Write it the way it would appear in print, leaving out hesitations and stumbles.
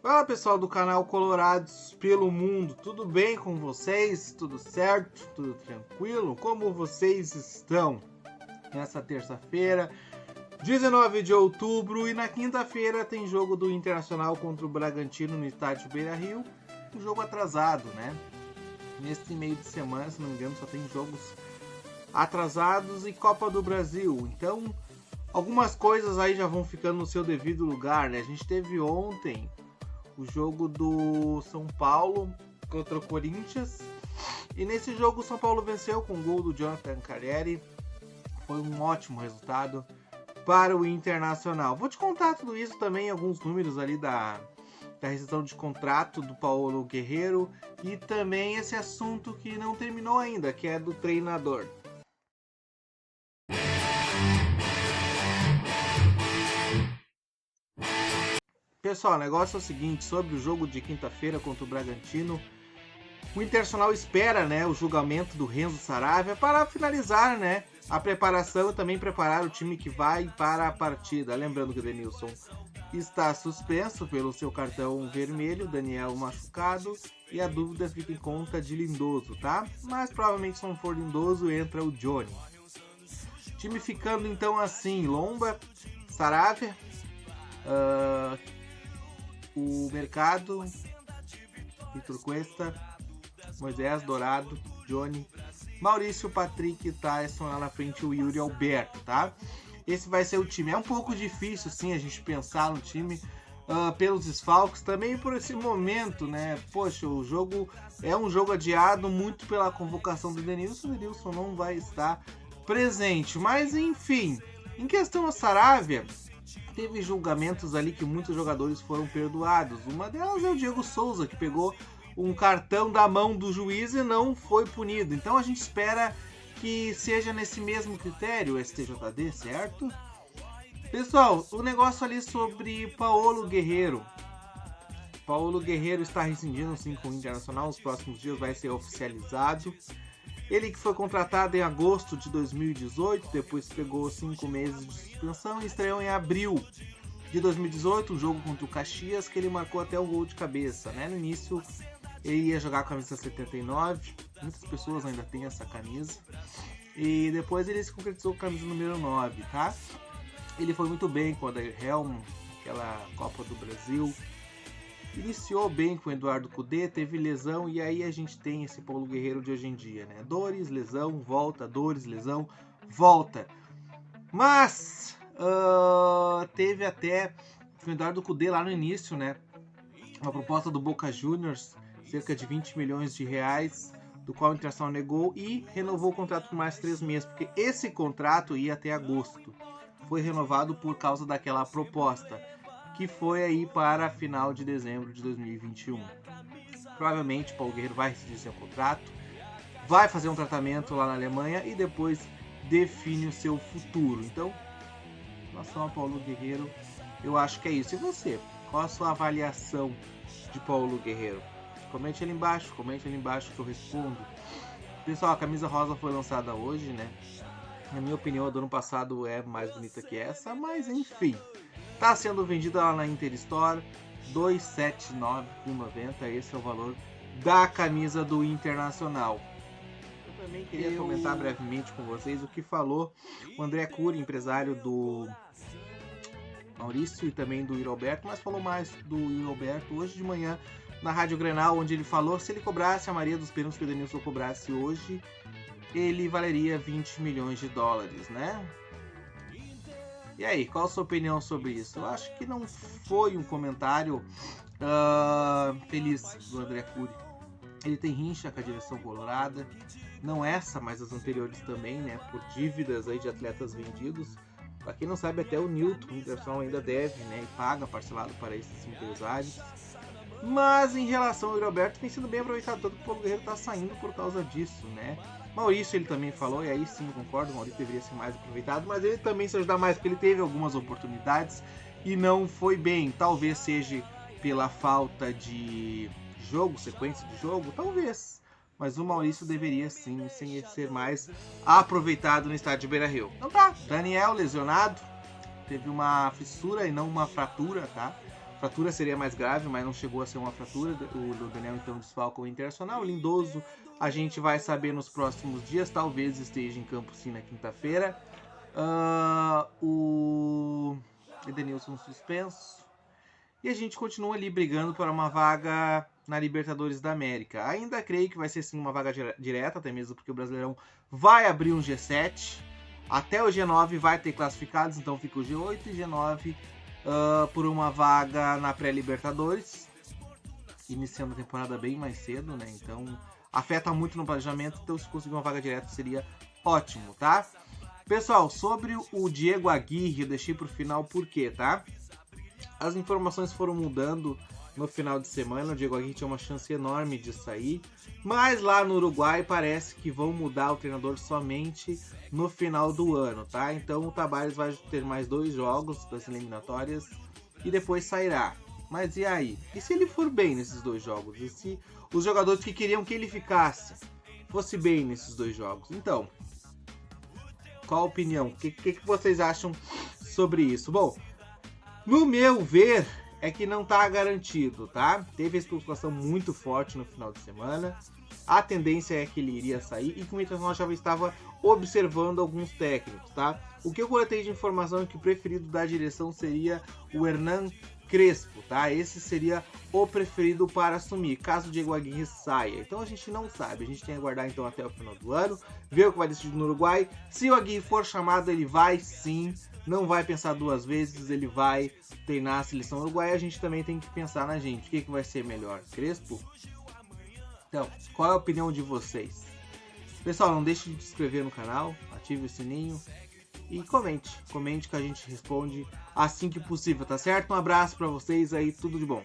Fala pessoal do canal Colorados pelo Mundo, tudo bem com vocês? Tudo certo? Tudo tranquilo? Como vocês estão? Nessa terça-feira, 19 de outubro, e na quinta-feira tem jogo do Internacional contra o Bragantino no estádio Beira-Rio, um jogo atrasado, né? Nesse meio de semana, se não me engano, só tem jogos atrasados e Copa do Brasil, então algumas coisas aí já vão ficando no seu devido lugar, né? A gente teve ontem o jogo do São Paulo contra o Corinthians. E nesse jogo o São Paulo venceu com o gol do Jonathan Carrieri. Foi um ótimo resultado para o Internacional. Vou te contar tudo isso também, alguns números ali da rescisão de contrato do Paulo Guerreiro. E também esse assunto que não terminou ainda, que é do treinador. Pessoal, o negócio é o seguinte, sobre o jogo de quinta-feira contra o Bragantino, o Internacional espera, né, o julgamento do Renzo Saravia para finalizar, né, a preparação e também preparar o time que vai para a partida. Lembrando que o Denilson está suspenso pelo seu cartão vermelho, Daniel machucado, e a dúvida fica em conta de Lindoso, tá? Mas provavelmente se não for Lindoso, entra o Johnny. Time ficando então assim, Lomba, Saravia, o Mercado, Vitor Cuesta, Moisés Dourado, Johnny, Maurício, Patrick, Tyson, lá na frente o Yuri Alberto, tá? Esse vai ser o time. É um pouco difícil, sim, a gente pensar no time pelos desfalques, também por esse momento, né? Poxa, o jogo é um jogo adiado muito pela convocação do Denilson. O Denilson não vai estar presente, mas enfim, em questão a Saravia, teve julgamentos ali que muitos jogadores foram perdoados. Uma delas é o Diego Souza, que pegou um cartão da mão do juiz e não foi punido. Então a gente espera que seja nesse mesmo critério, o STJD, certo? Pessoal, o negócio ali sobre Paulo Guerreiro. Paulo Guerreiro está rescindindo sim com o Internacional, nos próximos dias vai ser oficializado. Ele que foi contratado em agosto de 2018, depois pegou 5 meses de suspensão e estreou em abril de 2018, um jogo contra o Caxias, que ele marcou até o gol de cabeça, né? No início ele ia jogar com a camisa 79, muitas pessoas ainda têm essa camisa, e depois ele se concretizou com a camisa número 9, tá? Ele foi muito bem com a Dair Helm, aquela Copa do Brasil. Iniciou bem com o Eduardo Cudê, teve lesão, e aí a gente tem esse Paulo Guerreiro de hoje em dia, né? Dores, lesão, volta, dores, lesão, volta. Mas teve até o Eduardo Cudê lá no início, né? Uma proposta do Boca Juniors, cerca de 20 milhões de reais, do qual o Internacional negou e renovou o contrato por mais 3 meses, porque esse contrato ia até agosto. Foi renovado por causa daquela proposta, que foi aí para final de dezembro de 2021. Provavelmente o Paulo Guerreiro vai rescindir seu contrato, vai fazer um tratamento lá na Alemanha e depois define o seu futuro. Então, em relação ao Paulo Guerreiro, eu acho que é isso. E você? Qual a sua avaliação de Paulo Guerreiro? Comente ali embaixo que eu respondo. Pessoal, a camisa rosa foi lançada hoje, né? Na minha opinião, a do ano passado é mais bonita que essa, mas enfim. Está sendo vendida lá na Interstore, 279,90. Esse é o valor da camisa do Internacional. Eu também queria comentar brevemente com vocês o que falou o André Cury, empresário do Maurício e também do Yuri Alberto, mas falou mais do Yuri Alberto hoje de manhã na Rádio Grenal, onde ele falou que se ele cobrasse a maioria dos pênaltis que o Denilson cobrasse hoje, ele valeria 20 milhões de dólares, né? E aí, qual a sua opinião sobre isso? Eu acho que não foi um comentário feliz do André Cury. Ele tem rincha com a direção colorada, não essa, mas as anteriores também, né? Por dívidas aí de atletas vendidos. Para quem não sabe, até o Newton, o Internacional ainda deve, né? E paga parcelado para esses empresários. Mas em relação ao Roberto, tem sido bem aproveitado, todo o Paulo Guerreiro está saindo por causa disso, né? Maurício, ele também falou, e aí sim eu concordo, o Maurício deveria ser mais aproveitado, mas ele também se ajudar mais, porque ele teve algumas oportunidades e não foi bem. Talvez seja pela falta de jogo, sequência de jogo, talvez. Mas o Maurício deveria sim ser mais aproveitado no estádio Beira-Rio. Então tá, Daniel lesionado, teve uma fissura e não uma fratura, tá? fratura seria mais grave, mas não chegou a ser uma fratura. O Daniel então desfalca o Internacional. Lindoso, a gente vai saber nos próximos dias, talvez esteja em campo sim na quinta-feira. O Edenilson suspenso. E a gente continua ali brigando por uma vaga na Libertadores da América. Ainda creio que vai ser sim uma vaga direta, até mesmo porque o Brasileirão vai abrir um G7. Até o G9 vai ter classificados, então fica o G8 e G9 por uma vaga na pré-Libertadores. Iniciando a temporada bem mais cedo, né? Então afeta muito no planejamento, então se conseguir uma vaga direta seria ótimo, tá? Pessoal, sobre o Diego Aguirre, eu deixei pro final por quê, tá? As informações foram mudando no final de semana, o Diego Aguirre tinha uma chance enorme de sair, mas lá no Uruguai parece que vão mudar o treinador somente no final do ano, tá? Então o Tabárez vai ter mais 2 jogos das eliminatórias e depois sairá. Mas e aí? E se ele for bem nesses 2 jogos? E se os jogadores que queriam que ele ficasse fosse bem nesses 2 jogos? Então, qual a opinião? O que vocês acham sobre isso? Bom, no meu ver, é que não tá garantido, tá? Teve a especulação muito forte no final de semana. A tendência é que ele iria sair e que o Internacional já estava observando alguns técnicos, tá? O que eu coletei de informação é que o preferido da direção seria o Hernan Crespo, tá? Esse seria o preferido para assumir, caso o Diego Aguirre saia. Então a gente não sabe, a gente tem que aguardar então até o final do ano, ver o que vai decidir no Uruguai. Se o Aguirre for chamado, ele vai sim, não vai pensar 2 vezes, ele vai treinar a seleção uruguaia. A gente também tem que pensar na gente, o que vai ser melhor, Crespo? Então, qual é a opinião de vocês? Pessoal, não deixe de se inscrever no canal, ative o sininho e comente que a gente responde assim que possível, tá certo? Um abraço pra vocês aí, tudo de bom.